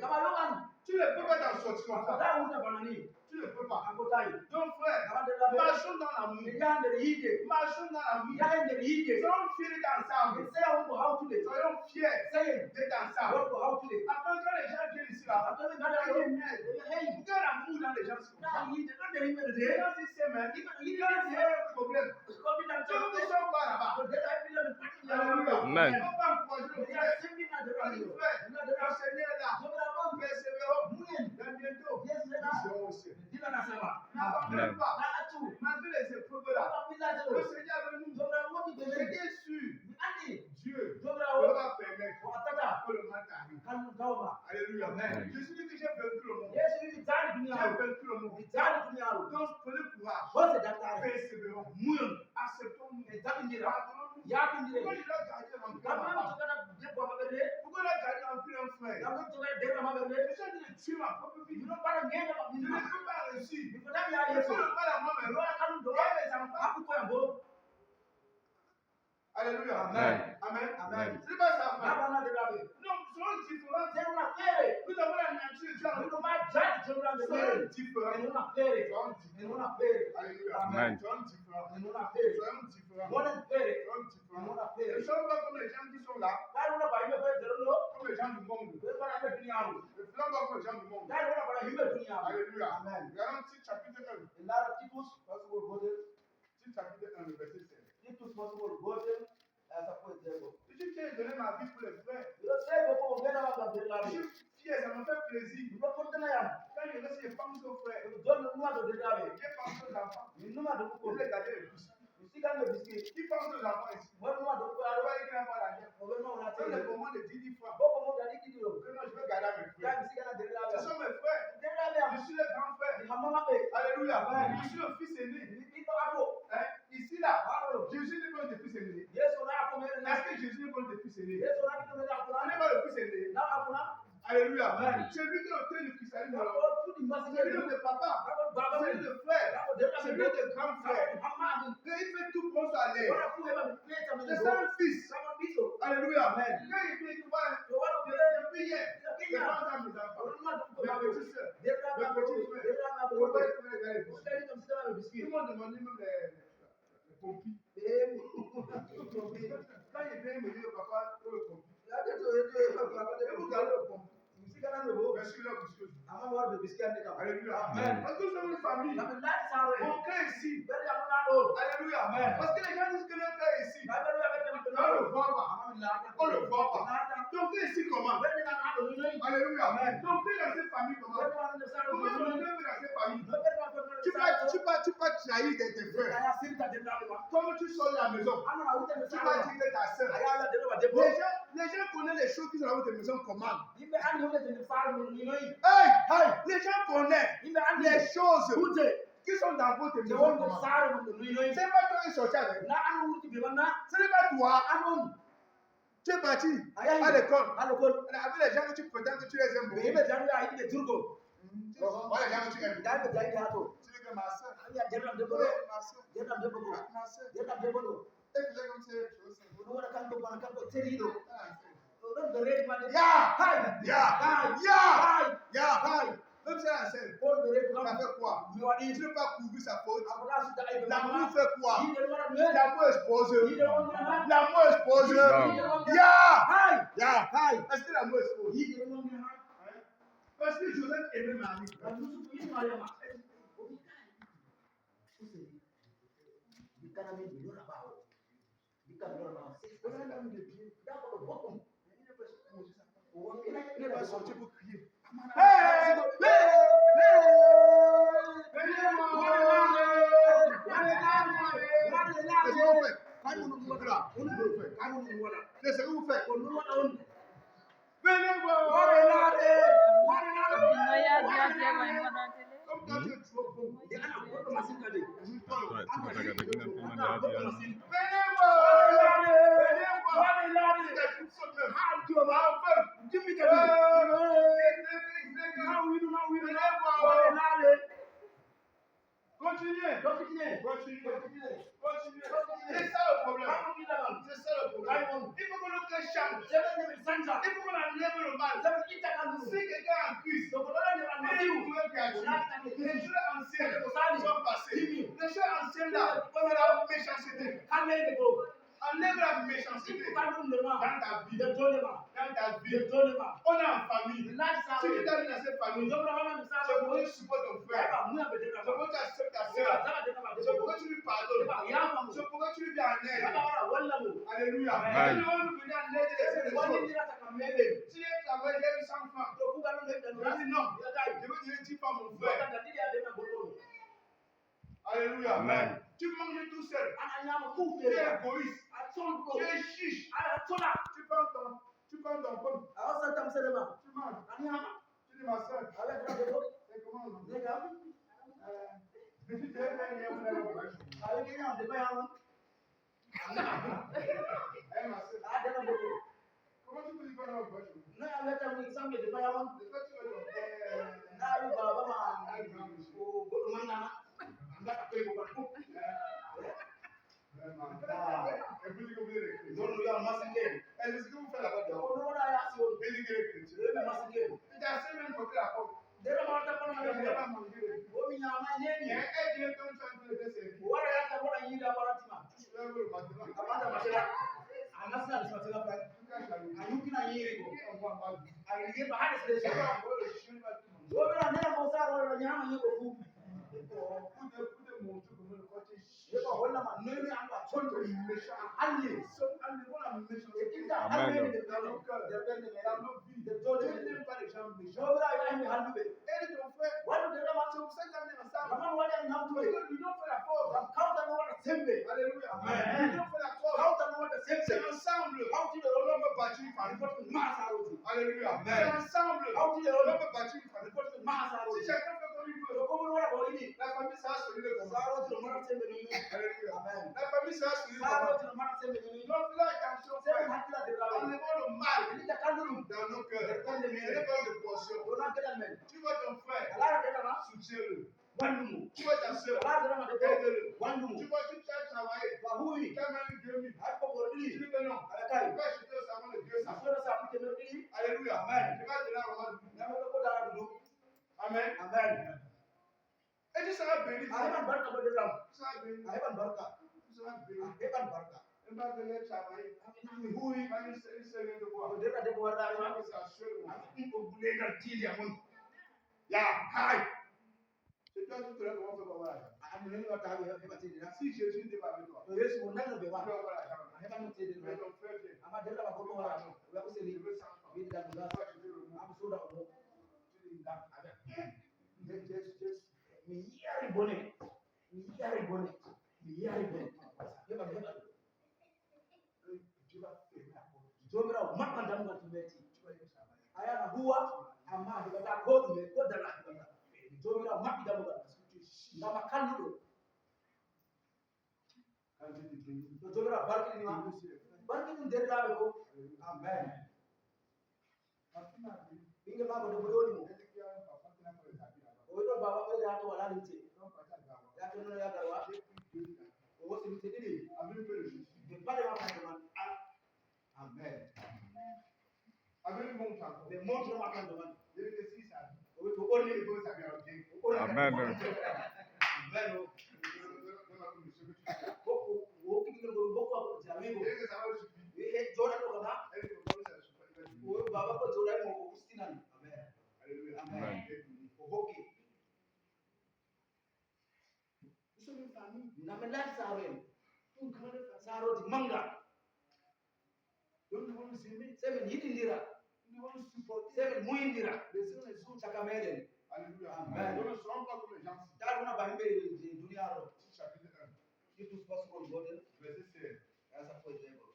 Tu ne peux pas t'en sortir comme ça. Tu ne peux pas. Donc frère, marchons dans l'amour. Marchons dans l'amour. Soyons fiers d'ensemble. Soyons fiers d'être ensemble. Après quand les gens viennent ici là, il y a l'amour dans les gens. Les gens s'ils s'aiment, il y a un problème. Donc ils ne sont pas là-bas. Alléluia. Amen. On va encourager le frère. Le Seigneur est là. Persévérons. Dans bientôt, nous serons au ciel. N'abandonnez pas. Malgré les épreuves là, le Seigneur est avec nous. Soyez sûr. Dieu va permettre que le mal t'arrive. Alléluia. Jésus dit que j'ai vaincu le monde. J'ai vaincu le monde. Donc prenez courage. Persévérons. Acceptons-nous. Pardonnons-nous. Pourquoi je dois garder pourquoi la garder en plus un frère? Je suis en train de tuer ma propre vie. Je ne peux pas réussir. Je fais le mal à moi-même. Et les enfants. Alléluia. Amen. Amen. C'est pas ça, frère. Non, nous sommes différents. Nous avons la nature de Dieu. Nous sommes différents. Alléluia. Amen. Nous sommes différents. Nous ne sommes pas comme les gens qui sont là, comme les gens du monde. Nous ne sommes pas comme les gens du monde. Alléluia. Regardons Tite chapitre 1. Tite chapitre 1, le verset 16. Si tu as donné ma vie pour les frères, je suis fier, ça me fait plaisir. Quand Quand je laisse, je pense aux frères. Donne-nous à te dégraver. Je pense aux enfants. Nous à te Je couper. vais garder les pouces. Si quand le biscuit, Qui pense aux enfants ici? moi, nous à te couper. Je Alors, vois qu'il n'a pas d'argent. on va nous à te Dans le dégraver. moment de 10 francs. Beaucoup de gens qui disent, Que non, je vais garder mes frères. quand si quand Ce dégraver. sont mes frères. Dégraver. Je suis le grand frère. Maman fait. Alléluia. Je suis le fils aîné. Il faut avoir. Hein? Ici, là, Jésus n'est pas le fils aîné. Yesu na akome na. Est-ce que Jésus n'est pas le fils aîné? Yesu na kitu na Il akona. n'est pas le fils aîné. Na akona. Alléluia. C'est lui qui a obtenu le christianisme. Na ko tu di C'est masike. lui le papa. Baba C'est we. lui le frère. Na ko dégraver. C'est lui le grand frère. Mama adi. Et il fait tout pour sa l'air. Ora ku eba peta me. C'est ça un fils. Sama biso. Alléluia. Quand il fait, tu vois, To wala be. depuis hier, je pense à mes enfants. Ora ma to Mes ko. petites sœurs. Dégraver. Mes petits frères. Dégraver. On va être frères dans les Ko bouches. dai comme ça le Tout biscuit. le monde demandait même les pompiers. Eh. Quand il vient me dire, papa, où est le pompier? Ya de to ye Et vous gardez le pompier. Musika na no. Merci là, monsieur. Ama war be biscuit ande ka. Alléluia. Amen. Parce que nous sommes une famille. Na be lati sawe. Mon cœur ici. Beri ya na do. Alléluia. Amen. Parce que les gens disent que notre cœur est ici. Na be ya be On ne le voit pas. On ne le voit pas. Na. Ton cœur ici comment? Beri na na do ni. Alléluia. Ton cœur dans cette famille comment? Comment ton cœur dans cette famille? Tu vas trahir tes frères. Comme tu sors de la maison, tu vas dire que ta soeur. Les gens connaissent les choses qui sont dans votre maison comment? Hey, hey, les gens connaissent les choses qui sont dans votre maison comment? C'est pas toi qui es sorti avec. Ce n'est pas toi. Tu es parti à l'école avec les gens que tu prétends que tu les aimes beaucoup. Voilà les gens que tu aimes. Tu dis que ma soeur. Ma soeur. Ma soeur. Et puis là, comme c'est même si elle enseigne, ça fait quoi? Tu ne veux pas couvrir sa faute. L'amour fait quoi? L'amour expose. L'amour expose. Est-ce que l'amour expose? Parce que Joseph aimait Marie. Il va sortir pour crier. C'est ce que vous faites. Venez voir. Comme quand tu es trop bon. Venez voir. Continuez. C'est ça le problème. Il faut que le cœur change. Il faut qu'on enlève le mal. Si quelqu'un est en Christ, il est une créature. Les choses anciennes sont passées. Les choses anciennes là, on a la méchanceté. Enlève la méchanceté dans ta vie. Dans ta vie. On est en famille. Si tu t'habites dans cette famille, c'est pour que tu supportes ton frère. C'est pour que tu acceptes ta soeur. C'est pour que tu lui pardonnes. C'est pour que tu lui viens en aide. Alléluia. Amen. Tu vas nous venir en aide et laisser les autres. Si tu travailles, il y a eu 100 francs. Je dis non. Je veux donner 10 francs à mon frère. Alléluia. Amen. Tu manges tout seul. Tu es égoïste. Tu es chiche. Tu prends ton pomme. Tu manges. Tu dis ma soeur. C'est comment on mange? Tu dis, eh, ma soeur. Comment tu peux dire qu'on a un bon chemin? C'est toi qui vas dire, et puis, vous voulez les chrétiens. Et c'est ce que vous faites là-bas dehors. Et dit que les chrétiens. Tu t'as assez même côté la porte. Tu n'as pas mangé les chrétiens. Et elle vient comme ça, tu les fais servir. Tu lèves le matelas. Tu caches la lumière. On voit pas du tout. Le chien va te manger. Pour te montrer comment le côté chiche. Méchant. La méchanceté. Amen. Dans nos cœurs, dans nos vies. Dieu n'aime pas les gens méchants. Et aider ton frère. Why do they not C'est pour ça qu'on est ensemble. Come on, what are you now Parce doing? que l'union fait la force. Count on what the same way. Alléluia. Amen. L'union fait la force. Count on what the same C'est way. ensemble. Count to the On Lord. peut bâtir une famille. Mass out. Alléluia. Amen. C'est ensemble. Count to the On Lord. peut bâtir une famille. Mass out. Si chacun fait comme il veut, So come on, what about it? la famille sera solide comme ça. Sorrow to the man same way. Alléluia. Amen. La famille sera solide comme Sorrow ça. to the man same way. Donc là, attention, Seven frère. hakila de Rabbi. Enlevons le mal Ini the candle. dans nos cœurs. The candle Ce means n'est pas de portion. do not get a man. Tu vois ton frère, A lot of them are soutiens-le. one room. Tu vois ta soeur, A lot of them are the aide-le. one Tu room. vois, tu as travaillé. But who is? Tu as même 2000. I go for Tu it. dis que non. I Tu tell vas acheter le savon de Dieu. as soon as I put them in, Alléluia. Amen. Tu vas te la remettre. never go down to do. Amen. Amen. Et tu seras béni. I haven't barka about the ram. Tu seras béni. I haven't barka. Tu seras béni. I haven't barka. Et va venir travailler. I mean, who is? Va une semaine de bois. They are the one that Tu vas I que ça seul. am. Legal deal, ya mun. Ya, hi. C'est toi qui te lèves comment faire pour avoir l'argent. I'm going to have everything. Si Jésus n'était pas avec toi, So yes, we'll never be tu one. vas avoir l'argent. I haven't said it. Mais ton frère vient. I'm a devil of a woman. We have to say Je it. veux 100 francs. We did that. Tu vas acheter le mot. I'm so down. Tu dis, ah, Just me hear bonnet. Me hear bonnet. Me hear bonnet. Never. Jomira makka danga tumeti. Aya na huwa amma daga ta ko me ko da lafiya. Jomira makka danga. Na makandu. quand tu te bénis, Jomira barki ni ma. Barki ni derda be ko. Amen. Inge ma ko do bodi mo. O do baba ko da to wala nti. Ya to no ya garwa. O wosi nti didi. De pale ma kan man. Amen. avec mon temps, De montre ma kan man. je vais te dire ça. O to orni Il faut savoir bien. Amen. Amen. Boko wo ki ngel go boko ko jami Il go. faut savoir ce qui We he jora to kana. est le problème, c'est la supervision. O baba ko jora mo ko ustinan. Amen. Alléluia. Amen. O hoki. Nous sommes une famille. Na melad sawen. Une grande famille. Saro di manga. Donc nous devons nous aimer, Seven yidindira. nous devons nous supporter Seven muindira. les uns les autres. Chakameden. Alléluia. Amen. Nous ne serons pas comme les gens. Daruna bahimbe dunia ro. Chapitre 1, It was possible godel. verset 16. As a for example.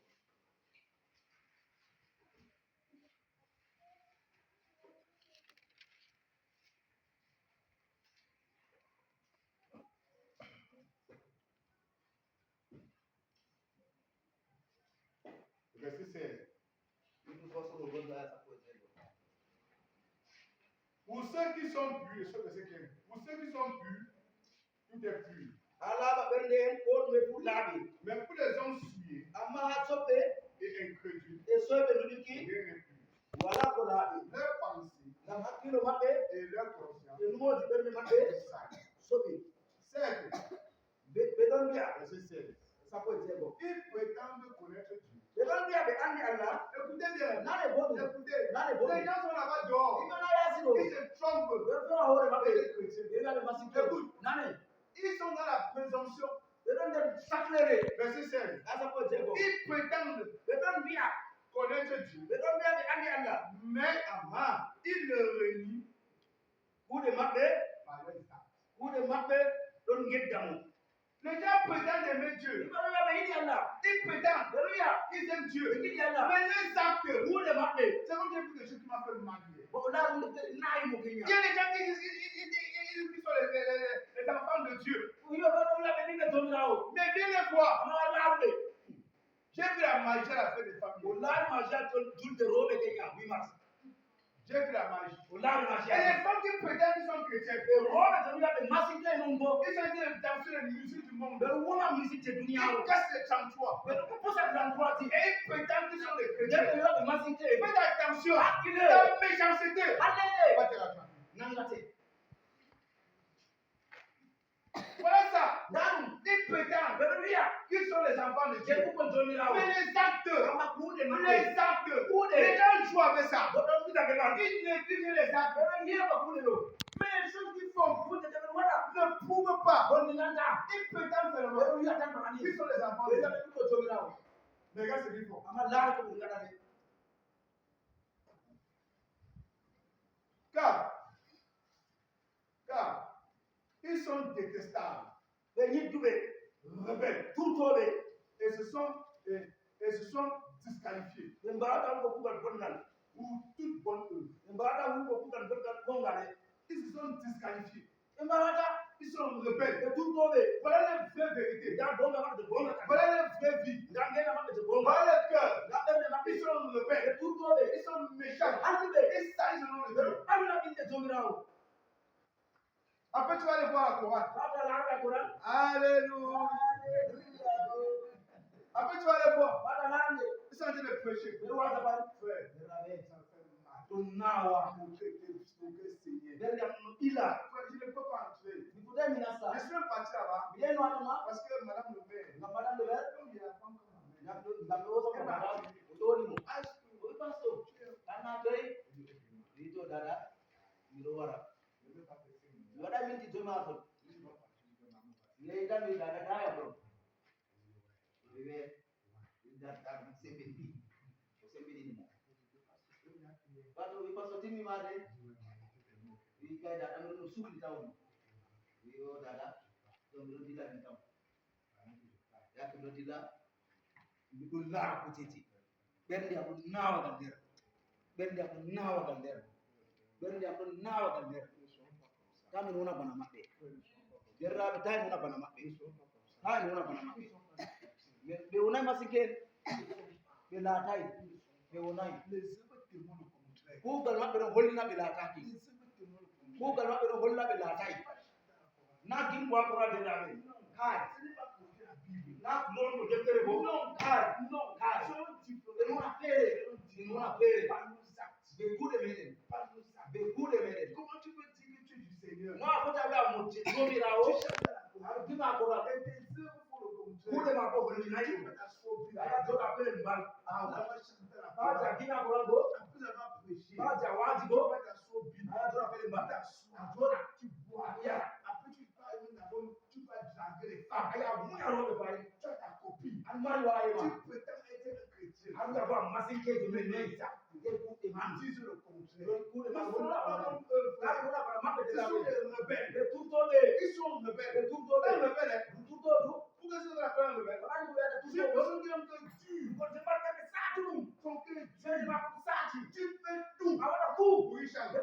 Verset 16. It was possible godel as a for example. Pour ceux qui sont purs, ce verset 15. Pour ceux qui sont purs, tout est pur. Alaba bende ko me pulabi. Mais pour les hommes souillés Amma hatsope et incrédules, e sobe nudiki rien n'est pur. wala ko labi. Leurs pensées Na hakilo mabbe et leur conscience e numo di bende est mabbe sale. sobi. Certes, Be don biya verset 16. sa for example. Ils prétendent connaître Dieu. Be don biya be andi Allah. Écoutez bien. Na le bodu. Écoutez. Na le Les bodu. gens sont là-bas dehors. Imana yasino. Ils se trompent. Be don hore mabbe. Les chrétiens. E ga le masike. Écoute. Nane. Ils sont dans la présomption. Be don de saklere. Verset 16. As a for example. Ils prétendent Be don biya. connaître Dieu. Be don biya be andi Allah. Mais Amma. ils le renient Kude mabbe. par leurs actes. Kude mabbe don geddamu. Les gens prétendent aimer Dieu. Imana ya be idi Allah. Ils prétendent. Hallelujah. Ils aiment Dieu. Be idi Allah. Mais les actes. Kude mabbe. C'est comme j'ai vu des choses qui m'ont fait mal hier. Bo la mun de nayi mo Il y kenya. a des gens qui sont les enfants de Dieu. Yo ba la be ni be don lawo. Mais viens les voir. Ama la be. J'ai vu la magie à la fête des familles. Wallahi ma ja to julde robe kenya wi mas. J'ai vu la magie. Wallahi ma Et ja. les femmes qui prétendent qu'ils sont chrétiens, E robe to ya be masike no mbo. ils sont des danseurs de musique du monde. Be wona musique te dunia Ils ro. cassent les chanteurs. Be ko posa plan croati. Et ils prétendent qu'ils sont des De chrétiens. be ya be masike. Faites attention. Akile. La méchanceté. Alele. Va te la faire. Nangate. Voilà ça. Dan. Ils prétendent Hallelujah. qu'ils sont les enfants de Je Dieu. ko doni lawo. Mais les actes, Ama kude les mabbe. actes, les gens jouent avec ça. Bo don bita be kan. Ils négligent les actes. Be ye ba kude lo. Mais les choses qu'ils font Kude te be wala. ne prouvent pas. Bon ni nanda. Ils prétendent seulement Hallelujah tan mani. qu'ils sont les enfants Be de ya Dieu. be ko doni lawo. Mais regarde ce qu'ils font. Ama la ko ngada de. Car Car ils sont détestables, rebelles, et se sont disqualifiés pour toute bonne œuvre. Ils se sont disqualifiés. Ils sont rebelles. Voilà les vraies vérités. Voilà les vraies vies. Voilà le cœur. Ils sont rebelles. Ils sont méchants. Ils salissent le nom de Dieu. Après, tu vas aller voir la Corane. Alléluia. Après, tu vas aller voir. Ils sont en train de prêcher. Frère, je ne peux pas entrer. Je suis parti là-bas parce que Madame le maire, comme il y a la femme comme ma mère, elle m'a dit, je ne veux pas faire Les œuvres témoignent au contraire. Ce n'est pas pour la Bible. Comment tu peux dire que tu es du Seigneur? Tu chantes la Corane. Et tes œuvres font le contraire. Tu peux t'asseoir bien. Après avoir prêché, tu peux t'asseoir bien. Tu bois. Après tu parles même d'abord, tu vas draguer les femmes. Tu as ta copine. Tu prétends être un chrétien. Ils disent le contraire. Ils ne sont pas comme eux, frère. Ce sont des rebelles. Ils sont rebelles. Un rebelle, pourquoi c'est la fin rebelle? C'est une personne qui aime te tuer. Son cœur est dur. Tu fais tout. Oui, Charles. Ne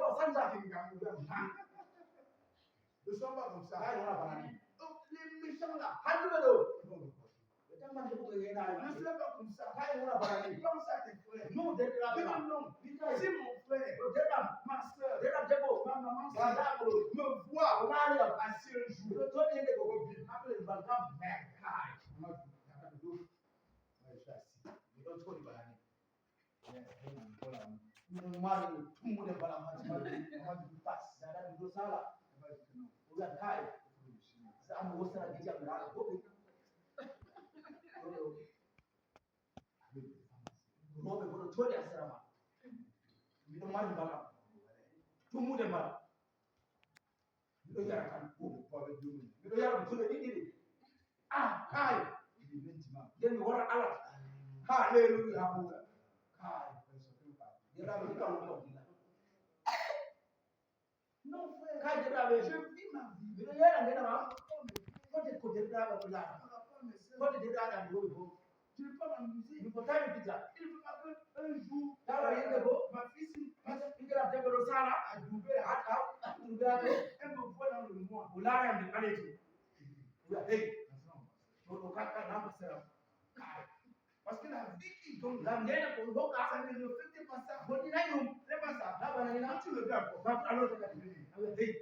sois pas comme ça. Donc, les méchants là, ne sois pas comme ça. Pense à tes frères. Dis non. Si mon frère, ma soeur, ma maman me voit assis un jour, non frère, je vis ma vie. Je ne peux pas m'amuser. Il ne faut pas qu'un jour, ma fille, elle me voit dans le mois. Parce que la vie qui donne, ça ne reflète pas ça. C'est pas ça. Quand tu le gars, moi, vous dis,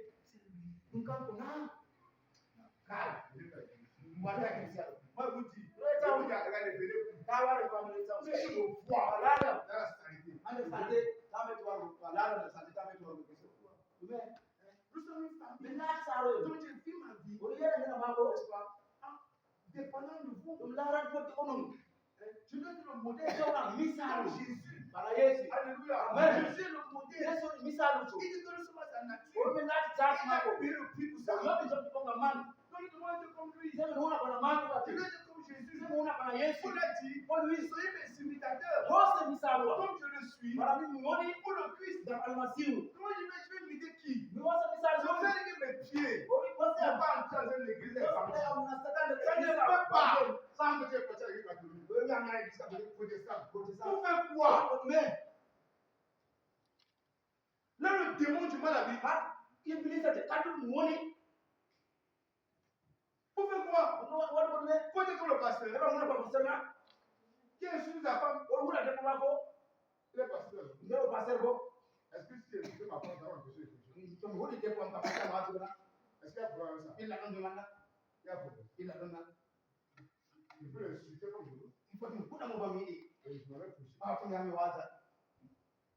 nous sommes une famille. Donc, je vis ma vie. Dépendant de vous. Je dois être le modèle. Jésus. Alléluia. Je suis le modèle. Il dit que nous sommes à sa nature. Il a payé le prix pour ça. Donc, il doit être comme lui. Il doit être comme Jésus. Paul a dit, soyez mes imitateurs. Comme je le suis. Pour le Christ. Comment je vais imiter qui? Je vais imiter Pour faire quoi? Là, le démon du mal habite. Pour faire quoi? Faut être comme le pasteur. Qui est sur sa femme? Il est pasteur. Est-ce que si tu écoutes ma femme, ça va empêcher les choses? Est-ce qu'il y a problème ça? Il y a problème. Je peux l'insulter comme je veux. Et je m'avais poussé.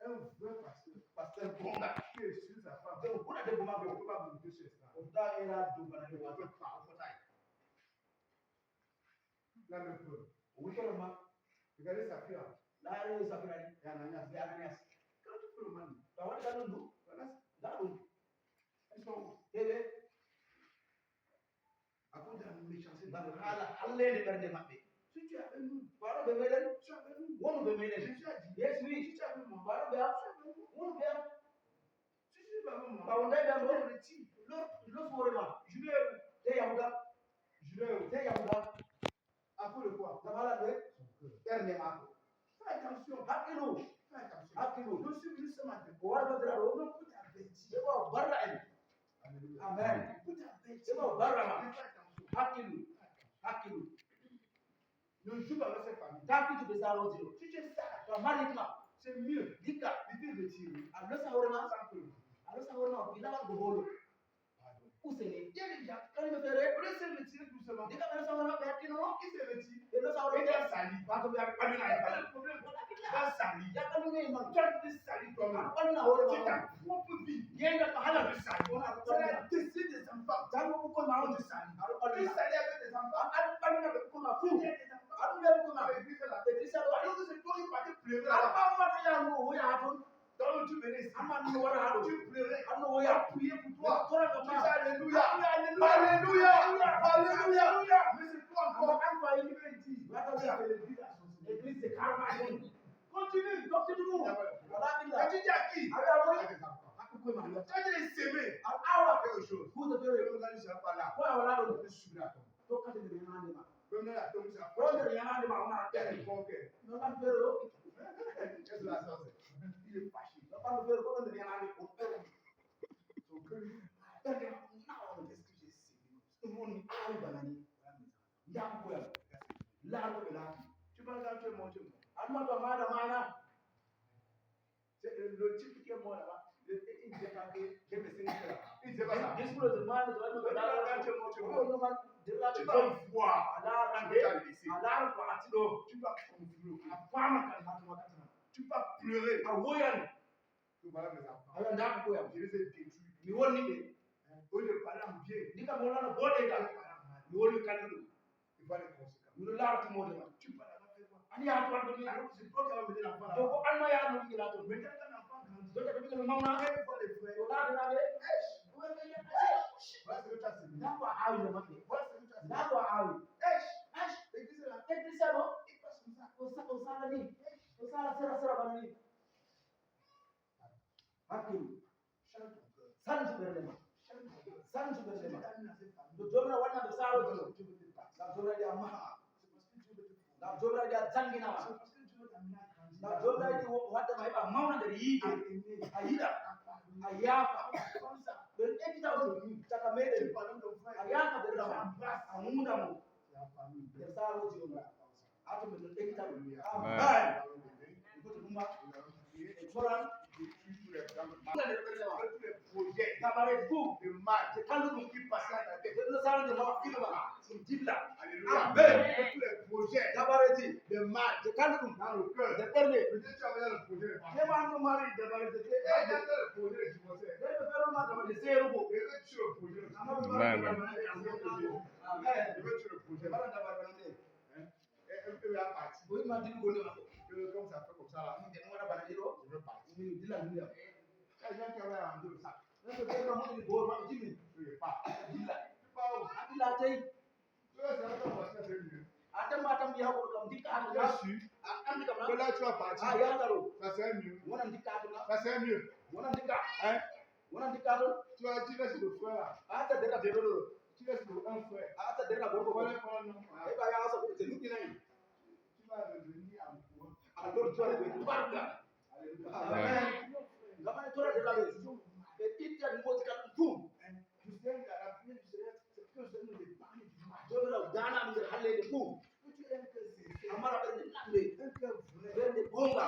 Un vrai pasteur Bonga, qui est sur sa femme. Il ne peut pas monter sur ça. La même chose. Regardez sa fille. Et Ananias. Quand tu peux le manier. Ils sont où? À cause de la méchanceté. Si tu es avec nous, tu es avec nous. Jésus a dit, si tu es avec moi, tu es avec nous. Si tu es avec moi, tu le retires. À cause de quoi? Fais attention. Fais attention. Je suis venu ce matin. Non, pour t'avertir. Amen. Pour t'avertir. Fais Fais attention. Ne joue pas avec cette famille. Si tu es sage, c'est mieux. Il te retire. Il y a des gens, quand il me fait on laisse le retirer doucement. Il se retire. Il va salir. Il va problème. Il va salir. Tu as été sali toi-même. C'est ta propre vie. Il y a un de salir. C'est la destinée des enfants. Tu salis avec des enfants. Il y a des enfants. Alors que c'est toi qui partais pleurer là-bas. Donc tu venais ici. Tu pleurais. On a prié pour toi. Tu dis Alléluia. Alléluia. Mais c'est toi encore. L'église c'est karma. Continue. As-tu dit à qui? À tes enfants. Tu as dit les s'aimer. Quelque chose. Le gars ne sera pas là. Je vais subir à toi. Venez la tombe, c'est la prochaine. Il est conquête. Qu'est-ce que la sauce? Il est fâché. Tu penses que tu es mort, c'est le type qui est mort là-bas. Il disait pas que j'ai fait ça. Il disait pas ça. Tu vas voir. Tu vas pleurer. Tu vas mes enfants. Je les ai détruits. Au lieu de parler en bien, il va les conséquences. Tu parles avec moi. Alors c'est toi qui vas mener l'enfant là-bas. Maintenant quand l'enfant grandit, il va les frères. Voilà ce que tu as sémé. Voilà ce que tu as sémé. L'église est là. Il passe comme ça. Chante ton cœur. Chante ton cœur. Là, tu vas partir. Ça serait mieux. Ça serait mieux. Hein? Tu vas dire laisse le frère là. Tu laisses le un frère. Tu vas Alors tu as le barca. Amen. Gamane tora de la maison. Et il y a une mot de tout. Tu sais que la fille du Seigneur, c'est que je ne l'ai pas dit. Je veux la Ghana, mais je l'ai dit tout. Amara ben nambe. Ben de bonga.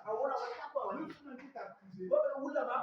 Awora wa tapa wa. Wewe ula ba